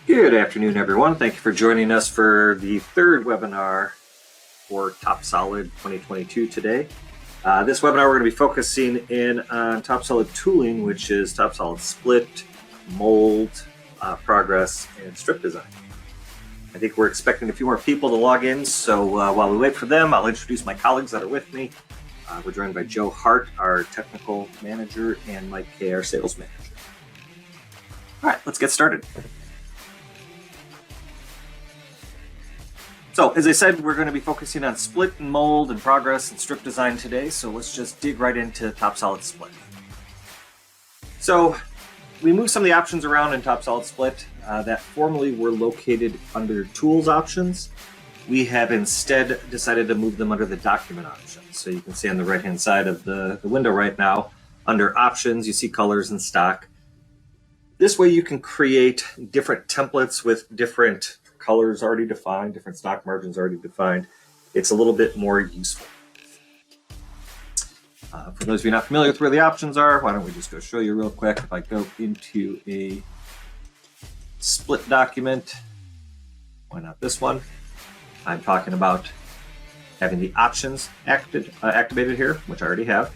Good afternoon, everyone. Thank you for joining us for the third webinar for TopSolid 2022 today. This webinar, we're going to be focusing in on TopSolid tooling, which is TopSolid split, mold, progress, and strip design. I think we're expecting a few more people to log in, so while we wait for them, I'll introduce my colleagues that are with me. We're joined by Joe Hart, our technical manager, and Mike Kay, our sales manager. All right, let's get started. So, as I said, we're going to be focusing on split and mold and progress and strip design today, so let's just dig right into TopSolid split. So, we moved some of the options around in TopSolid split that formerly were located under tools options. We have instead decided to move them under the document options. So you can see on the right-hand side of the window right now, under options, you see colors and stock. This way you can create different templates with different colors already defined, different stock margins already defined. It's a little bit more useful. For those of you not familiar with where the options are, why don't we just go show you real quick. If I go into a split document, why not this one? I'm talking about having the options activated here, which I already have.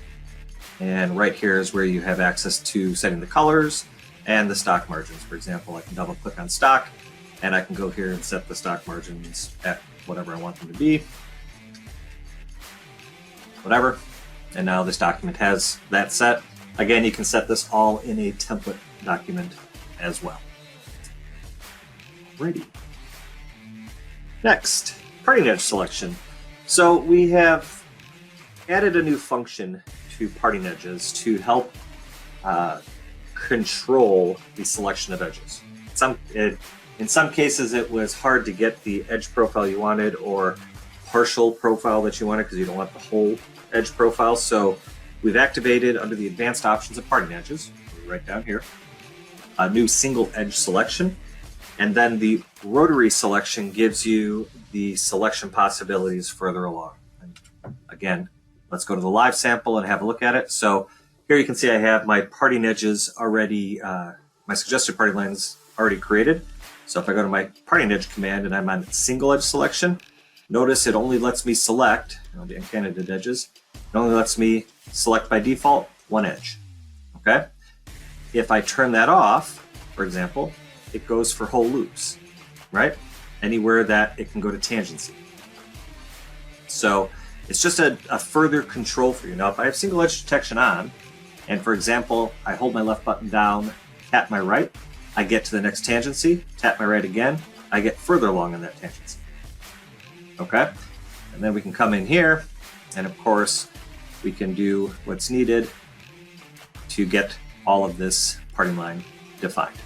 And right here is where you have access to setting the colors and the stock margins. For example, I can double click on stock and I can go here and set the stock margins at whatever I want them to be. Whatever. And now this document has that set. Again, you can set this all in a template document as well. Alrighty. Next, parting edge selection. So we have added a new function to parting edges to help control the selection of edges. In some cases, it was hard to get the edge profile you wanted or partial profile that you wanted because you don't want the whole edge profile. So we've activated under the advanced options of parting edges, right down here, a new single edge selection. And then the rotary selection gives you the selection possibilities further along. And again, let's go to the live sample and have a look at it. So here you can see I have my parting edges already, my suggested parting lines already created. So if I go to my parting edge command and I'm on single edge selection, notice it only lets me select, the candidate edges, it only lets me select by default one edge, okay? If I turn that off, for example, it goes for whole loops, right? Anywhere that it can go to tangency. So it's just a further control for you. Now, if I have single edge detection on, and for example, I hold my left button down, tap my right, I get to the next tangency, tap my right again, I get further along in that tangency. Okay? And then we can come in here, and of course, we can do what's needed to get all of this parting line defined.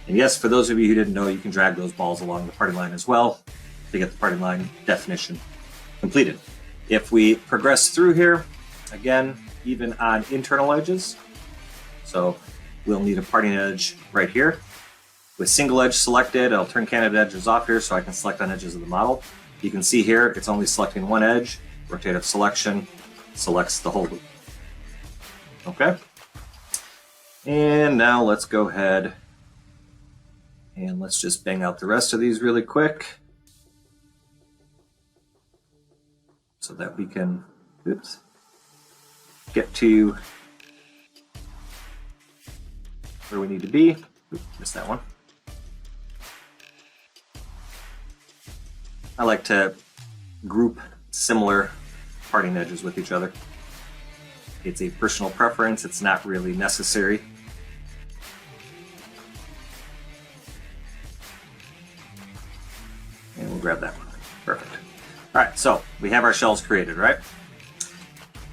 And yes, for those of you who didn't know, you can drag those balls along the parting line as well to get the parting line definition completed. If we progress through here, again, even on internal edges, so we'll need a parting edge right here. With single edge selected, I'll turn candidate edges off here so I can select on edges of the model. You can see here, it's only selecting one edge. Rotative selection selects the whole loop. Okay. And now let's go ahead and let's just bang out the rest of these really quick so that we can, get to where we need to be. Oops, missed that one. I like to group similar parting edges with each other. It's a personal preference. It's not really necessary. And we'll grab that one. Perfect. All right, so we have our shells created, right?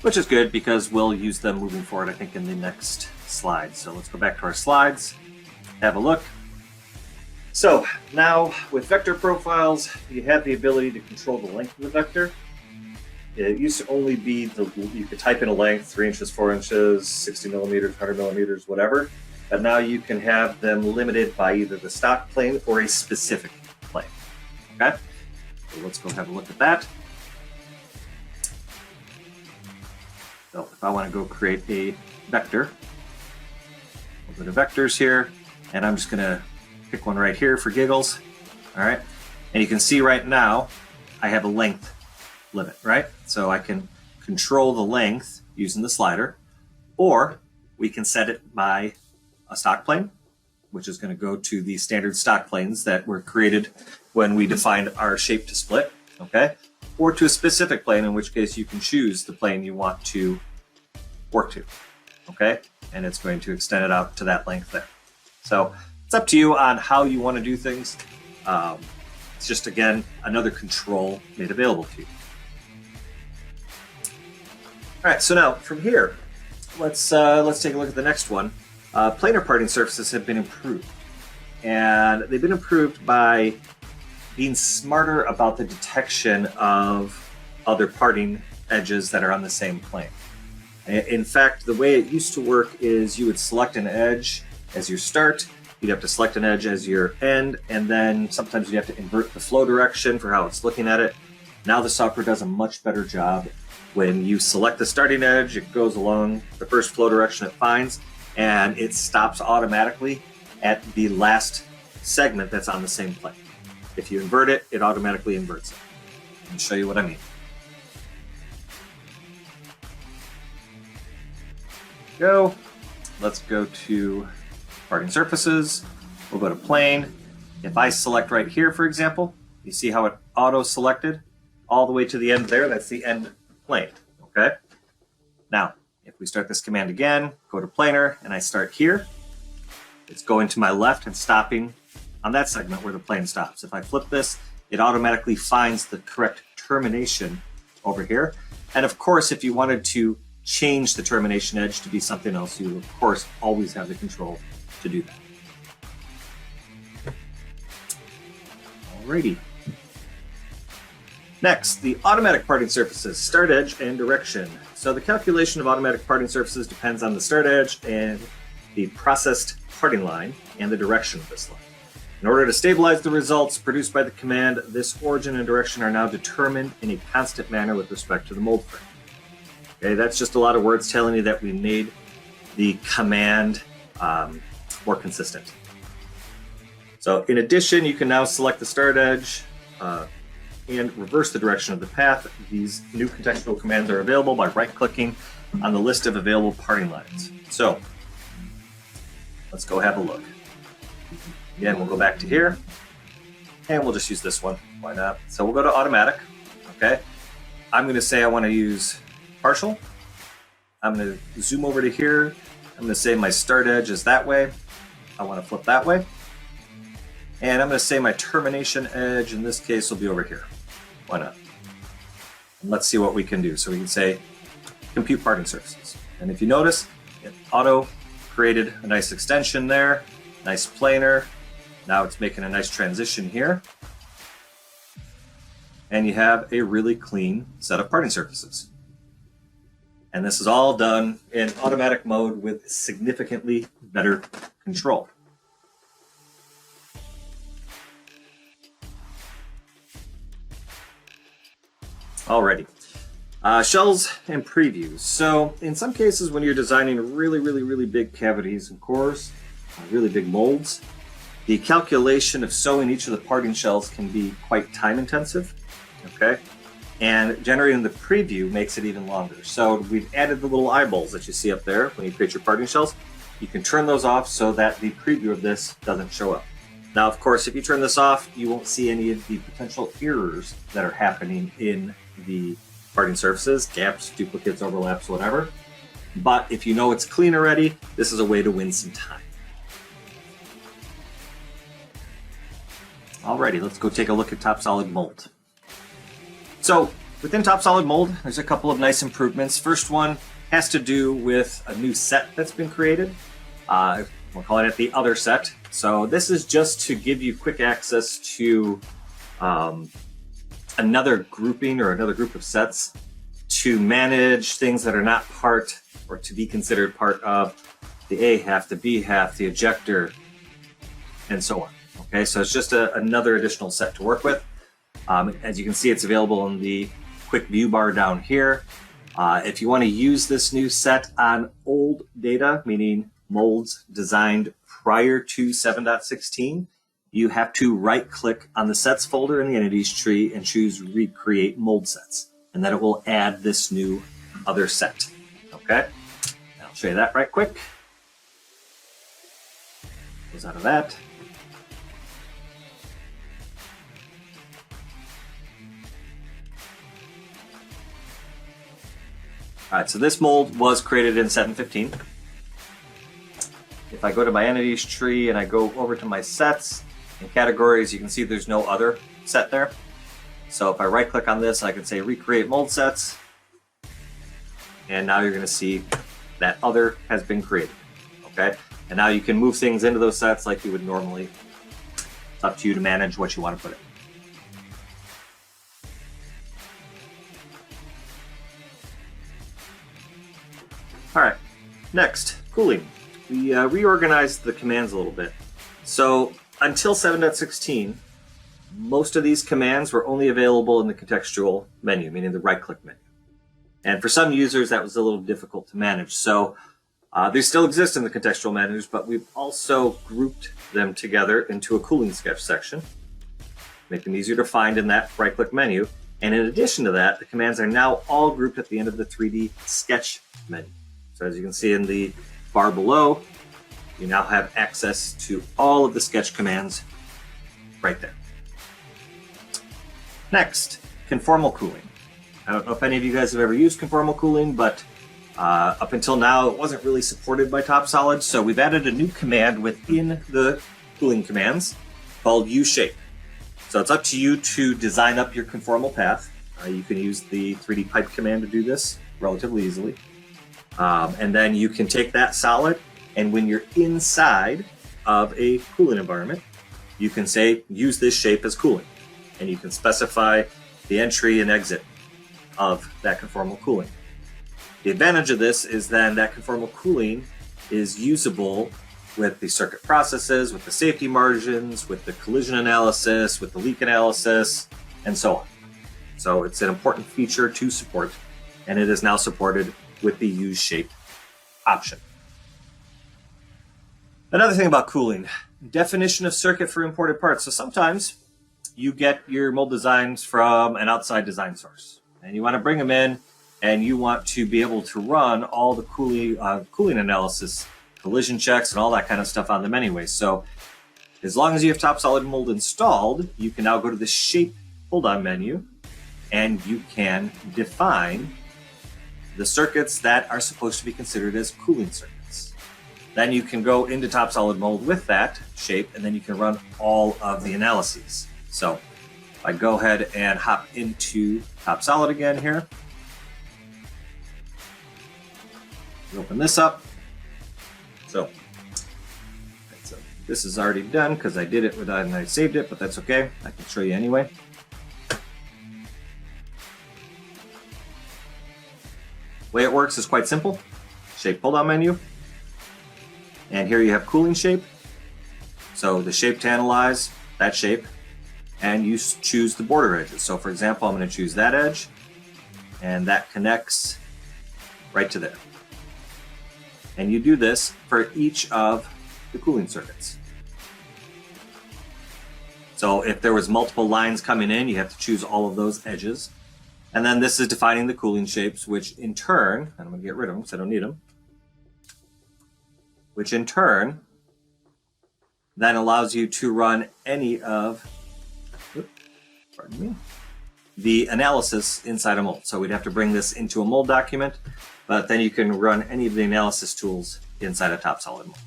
Which is good because we'll use them moving forward, I think, in the next slide. So let's go back to our slides, have a look. So now with vector profiles, you have the ability to control the length of the vector. It used to only be you could type in a length, 3 inches, 4 inches, 60 millimeters, 100 millimeters, whatever. But now you can have them limited by either the stock plane or a specific plane. Okay, so let's go have a look at that. So if I want to go create a vector, I'll go to vectors here, and I'm just going to pick one right here for giggles. All right. And you can see right now, I have a length limit, right? So I can control the length using the slider, or we can set it by a stock plane, which is going to go to the standard stock planes that were created when we defined our shape to split, okay? Or to a specific plane, in which case you can choose the plane you want to work to, okay? And it's going to extend it out to that length there. So it's up to you on how you want to do things. It's just, again, another control made available to you. All right, so now from here, let's take a look at the next one. Planar parting surfaces have been improved, and they've been improved by being smarter about the detection of other parting edges that are on the same plane. In fact, the way it used to work is you would select an edge as your start, you'd have to select an edge as your end, and then sometimes you have to invert the flow direction for how it's looking at it. Now the software does a much better job. When you select the starting edge, it goes along the first flow direction it finds, and it stops automatically at the last segment that's on the same plane. If you invert it, it automatically inverts it. Let me show you what I mean. Go. Let's go to parting surfaces. We'll go to plane. If I select right here, for example, you see how it auto-selected all the way to the end there? That's the end plane, okay? Now, if we start this command again, go to planar, and I start here, it's going to my left and stopping on that segment where the plane stops. If I flip this, it automatically finds the correct termination over here. And of course, if you wanted to change the termination edge to be something else, you of course always have the control to do that. Alrighty. Next, the automatic parting surfaces, start edge and direction. So the calculation of automatic parting surfaces depends on the start edge and the processed parting line and the direction of this line. In order to stabilize the results produced by the command, this origin and direction are now determined in a constant manner with respect to the mold frame. Okay, that's just a lot of words telling you that we made the command more consistent. So in addition, you can now select the start edge and reverse the direction of the path. These new contextual commands are available by right-clicking on the list of available parting lines. So let's go have a look. Again, we'll go back to here, and we'll just use this one. Why not? So we'll go to automatic. Okay, I'm going to say I want to use partial. I'm going to zoom over to here. I'm going to say my start edge is that way. I want to flip that way. And I'm going to say my termination edge in this case will be over here. Why not? And let's see what we can do. So we can say compute parting surfaces. And if you notice, it auto created a nice extension there, nice planar. Now it's making a nice transition here. And you have a really clean set of parting surfaces. And this is all done in automatic mode with significantly better control. Alrighty. Shells and previews. So in some cases when you're designing really big cavities and cores, really big molds, the calculation of sewing each of the parting shells can be quite time intensive, okay? And generating the preview makes it even longer. So we've added the little eyeballs that you see up there when you create your parting shells. You can turn those off so that the preview of this doesn't show up. Now, of course, if you turn this off, you won't see any of the potential errors that are happening in the parting surfaces, gaps, duplicates, overlaps, whatever. But if you know it's clean already, this is a way to win some time. Alrighty, let's go take a look at TopSolid Mold. So within TopSolid Mold, there's a couple of nice improvements. First one has to do with a new set that's been created. We're calling it the other set. So this is just to give you quick access to another grouping or another group of sets to manage things that are not part or to be considered part of the A half, the B half, the ejector, and so on. Okay, so it's just another additional set to work with. As you can see, it's available in the quick view bar down here. If you want to use this new set on old data, meaning molds designed prior to 7.16, you have to right-click on the Sets folder in the Entities tree and choose Recreate Mold Sets. And then it will add this new other set. Okay? I'll show you that right quick. Goes out of that. All right, so this mold was created in 715. If I go to my entities tree and I go over to my sets and categories, you can see there's no other set there. So if I right click on this, I can say recreate mold sets. And now you're gonna see that other has been created, okay? And now you can move things into those sets like you would normally. It's up to you to manage what you want to put in. All right, next, cooling. We reorganized the commands a little bit. So until 7.16, most of these commands were only available in the contextual menu, meaning the right-click menu. And for some users, that was a little difficult to manage. So they still exist in the contextual menus, but we've also grouped them together into a cooling sketch section, make them easier to find in that right-click menu. And in addition to that, the commands are now all grouped at the end of the 3D sketch menu. So as you can see in the bar below, you now have access to all of the sketch commands right there. Next, conformal cooling. I don't know if any of you guys have ever used conformal cooling, but up until now, it wasn't really supported by TopSolid. So we've added a new command within the cooling commands called U-shape. So it's up to you to design up your conformal path. You can use the 3D pipe command to do this relatively easily. And then you can take that solid, and when you're inside of a cooling environment, you can say, use this shape as cooling. And you can specify the entry and exit of that conformal cooling. The advantage of this is then that conformal cooling is usable with the circuit processes, with the safety margins, with the collision analysis, with the leak analysis, and so on. So it's an important feature to support, and it is now supported with the use shape option. Another thing about cooling, definition of circuit for imported parts. So sometimes you get your mold designs from an outside design source, and you want to bring them in, and you want to be able to run all the cooling analysis, collision checks, and all that kind of stuff on them anyway. So as long as you have TopSolid mold installed, you can now go to the shape pull-down menu, and you can define the circuits that are supposed to be considered as cooling circuits. Then you can go into TopSolid mold with that shape, and then you can run all of the analyses. So if I go ahead and hop into TopSolid again here, open this up. So this is already done because I did it without and I saved it, but that's okay. I can show you anyway. The way it works is quite simple. Shape pull-down menu. And here you have cooling shape. So the shape to analyze, that shape, and you choose the border edges. So for example, I'm going to choose that edge, and that connects right to there. And you do this for each of the cooling circuits. So if there was multiple lines coming in, you have to choose all of those edges. And then this is defining the cooling shapes, which in turn, and I'm going to get rid of them because I don't need them, which in turn then allows you to run any of, pardon me, the analysis inside a mold. So we'd have to bring this into a mold document, but then you can run any of the analysis tools inside a TopSolid mold.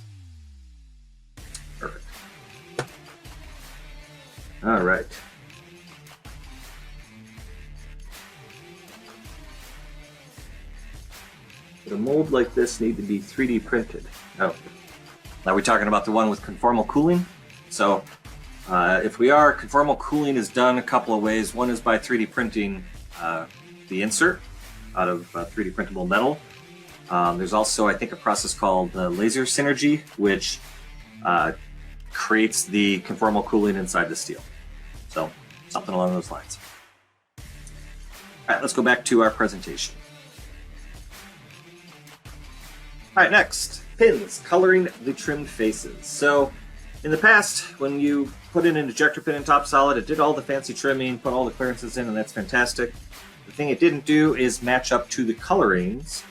Perfect. All right. Would a mold like this need to be 3D printed? Oh, now we're talking about the one with conformal cooling. So if we are, conformal cooling is done a couple of ways. One is by 3D printing the insert out of 3D printable metal. There's also, I think, a process called laser synergy, which creates the conformal cooling inside the steel. So something along those lines. All right, let's go back to our presentation. All right, next, pins, coloring the trimmed faces. So In the past, when you put in an ejector pin in TopSolid, it did all the fancy trimming, put all the clearances in, and that's fantastic. The thing it didn't do is match up to the colorings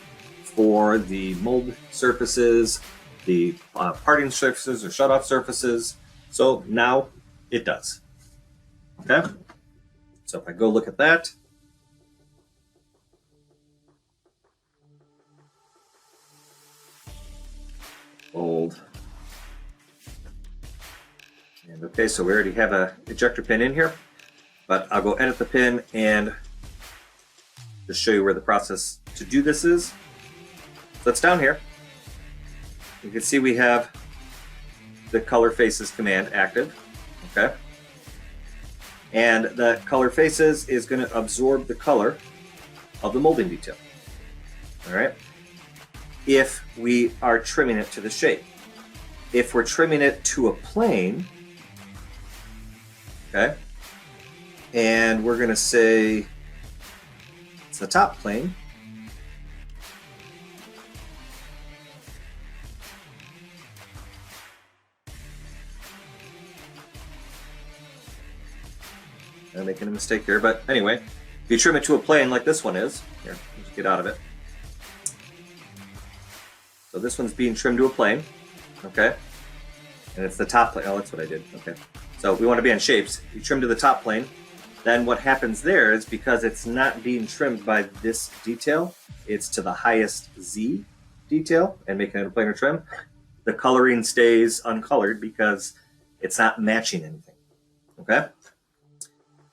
for the mold surfaces, the parting surfaces or shutoff surfaces. So now it does. Okay? So if I go look at that, mold. And okay, so we already have a ejector pin in here, but I'll go edit the pin and just show you where the process to do this is. So it's down here. You can see we have the color faces command active, okay? And the color faces is going to absorb the color of the molding detail, all right? If we are trimming it to the shape. If we're trimming it to a plane, okay, and we're going to say it's the top plane, I'm making a mistake here, but anyway, if you trim it to a plane like this one is, here, let's get out of it. So this one's being trimmed to a plane, okay? And it's the top plane. Oh, that's what I did, okay. So we want to be on shapes. You trim to the top plane. Then what happens there is because it's not being trimmed by this detail, it's to the highest Z detail and making it a planar trim, the coloring stays uncolored because it's not matching anything, okay?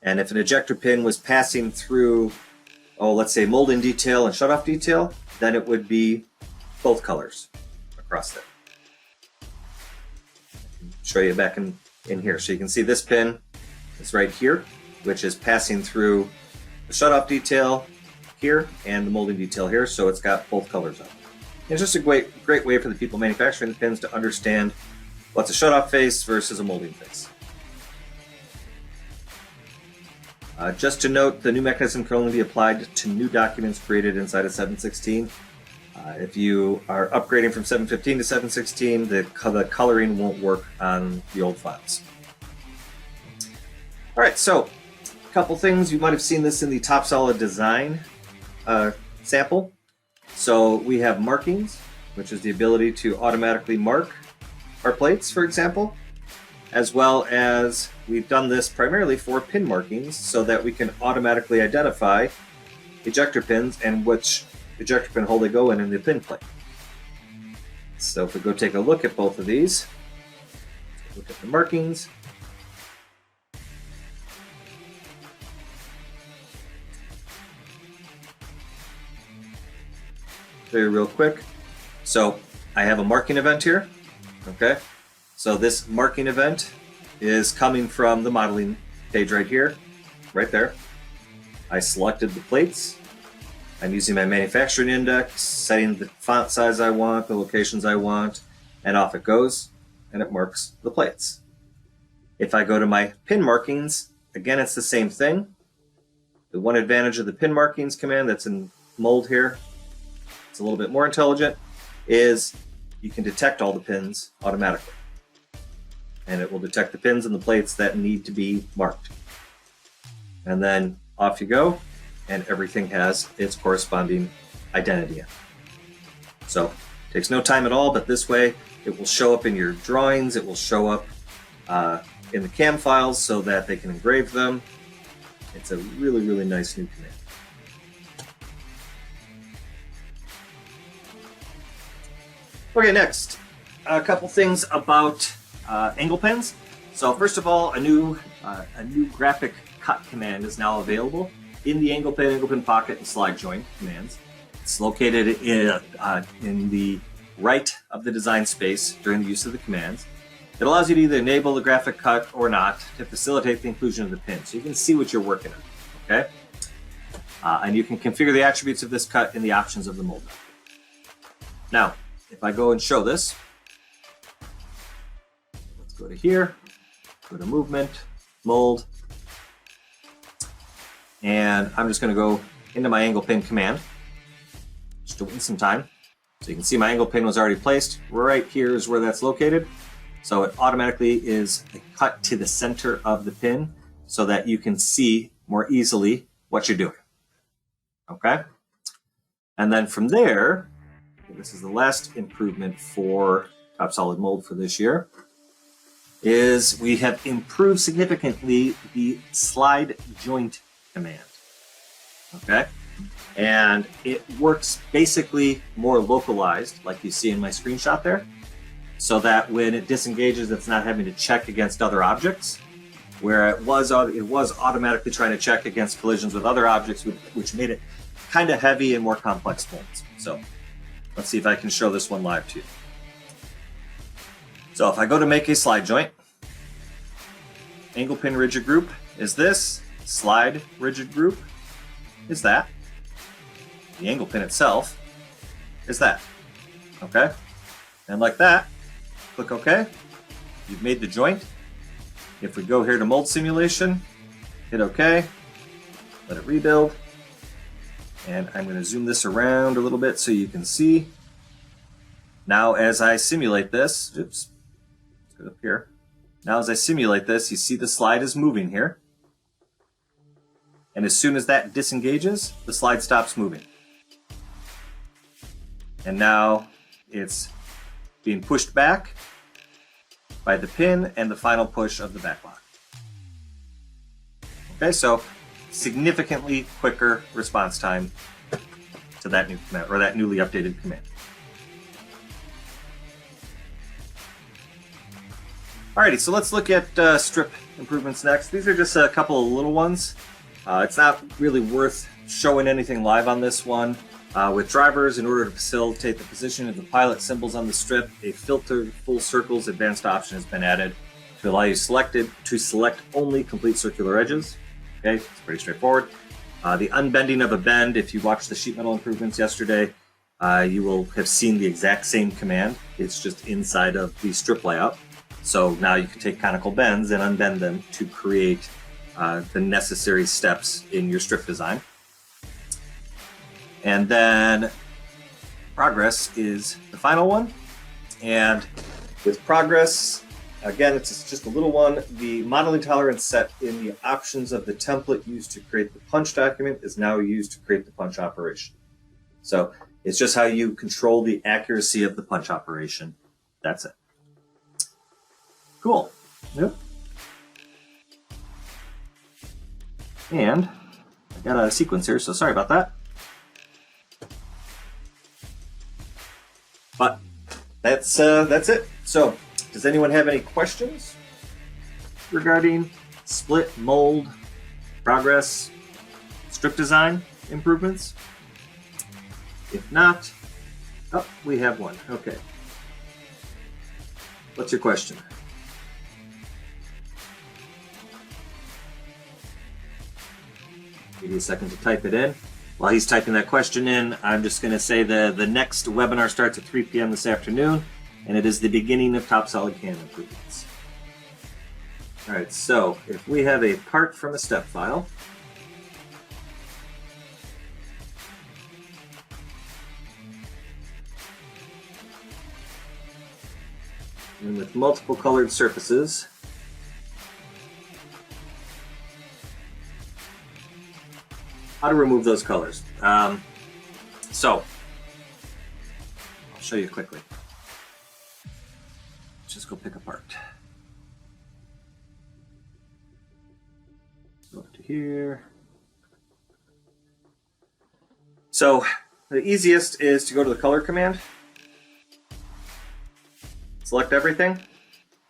And if an ejector pin was passing through, oh, let's say molding detail and shutoff detail, then it would be both colors across there. Show you back in here. So you can see this pin is right here, which is passing through the shutoff detail here and the molding detail here. So it's got both colors on. It's just a great way for the people manufacturing the pins to understand what's a shutoff face versus a molding face. Just to note, the new mechanism can only be applied to new documents created inside of 716. If you are upgrading from 715 to 716, the coloring won't work on the old files. All right, so a couple things. You might have seen this in the TopSolid design sample. So we have markings, which is the ability to automatically mark our plates, for example, as well as we've done this primarily for pin markings so that we can automatically identify ejector pins and which ejector pin hole they go in the pin plate. So if we go take a look at both of these, look at the markings. Show you real quick. So I have a marking event here, okay? So this marking event is coming from the modeling page right here, right there. I selected the plates. I'm using my manufacturing index, setting the font size I want, the locations I want, and off it goes, and it marks the plates. If I go to my pin markings, again, it's the same thing. The one advantage of the pin markings command that's in mold here, it's a little bit more intelligent, is you can detect all the pins automatically. And it will detect the pins and the plates that need to be marked. And then off you go, and everything has its corresponding identity in. So it takes no time at all, but this way it will show up in your drawings, it will show up in the CAM files so that they can engrave them. It's a really, really nice new command. Okay, next, a couple things about angle pens. So first of all, a new graphic cut command is now available in the angle pen pocket, and slide join commands. It's located in the right of the design space during the use of the commands. It allows you to either enable the graphic cut or not to facilitate the inclusion of the pin, so you can see what you're working on. Okay, and you can configure the attributes of this cut in the options of the mold. Now, if I go and show this, let's go to here, go to movement, mold, and I'm just going to go into my angle pin command, just to win some time. So you can see my angle pin was already placed. Right here is where that's located. So it automatically is cut to the center of the pin so that you can see more easily what you're doing. Okay? And then from there, this is the last improvement for TopSolid mold for this year, is we have improved significantly the slide joint command. Okay? And it works basically more localized, like you see in my screenshot there, so that when it disengages, it's not having to check against other objects, where it was automatically trying to check against collisions with other objects, which made it kind of heavy and more complex molds. So let's see if I can show this one live to you. So if I go to make a slide joint, angle pin rigid group is this, slide rigid group is that, the angle pin itself is that. Okay? And like that, click OK. You've made the joint. If we go here to mold simulation, hit OK, let it rebuild. And I'm going to zoom this around a little bit so you can see. Now as I simulate this, oops, let's go up here. Now as I simulate this, you see the slide is moving here. And as soon as that disengages, the slide stops moving. And now it's being pushed back by the pin and the final push of the back lock. Okay, so significantly quicker response time to that new command, or that newly updated command. Alrighty, so let's look at strip improvements next. These are just a couple of little ones. It's not really worth showing anything live on this one. With drivers, in order to facilitate the position of the pilot symbols on the strip, a filtered full circles advanced option has been added to allow you to select only complete circular edges. Okay, it's pretty straightforward. The unbending of a bend, if you watched the sheet metal improvements yesterday, you will have seen the exact same command. It's just inside of the strip layout. So now you can take conical bends and unbend them to create the necessary steps in your strip design. And then progress is the final one. And with progress, again, it's just a little one. The modeling tolerance set in the options of the template used to create the punch document is now used to create the punch operation. So it's just how you control the accuracy of the punch operation. That's it. Cool. Yep. And I got a sequence here, so sorry about that. But that's it. So, does anyone have any questions regarding split, mold, progress, strip design improvements? If not, oh, we have one. Okay. What's your question? Give you a second to type it in. While he's typing that question in, I'm just going to say the next webinar starts at 3 p.m. this afternoon, and it is the beginning of TopSolid CAM improvements. All right, so if we have a part from a step file, and with multiple colored surfaces, how to remove those colors. So, I'll show you quickly. Let's just go pick a part. Go up to here. So, the easiest is to go to the color command, select everything,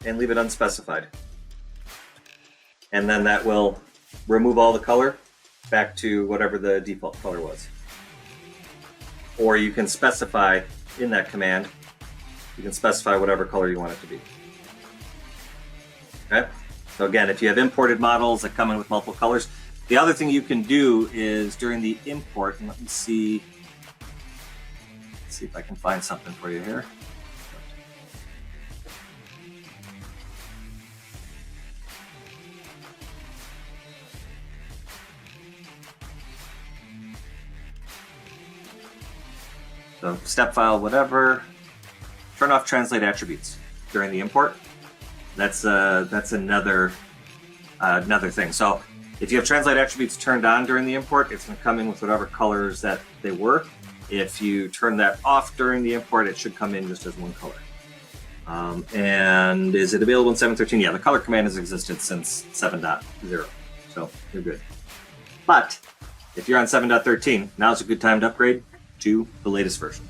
and leave it unspecified. And then that will remove all the color back to whatever the default color was. Or you can specify in that command, you can specify whatever color you want it to be. Okay? So again, if you have imported models that come in with multiple colors, the other thing you can do is during the import, and let me see if I can find something for you here. So step file, whatever, turn off translate attributes during the import. That's another thing. So if you have translate attributes turned on during the import, it's going to come in with whatever colors that they were. If you turn that off during the import, it should come in just as one color. And is it available in 7.13? Yeah, the color command has existed since 7.0, so you're good. But if you're on 7.13, now's a good time to upgrade to the latest version.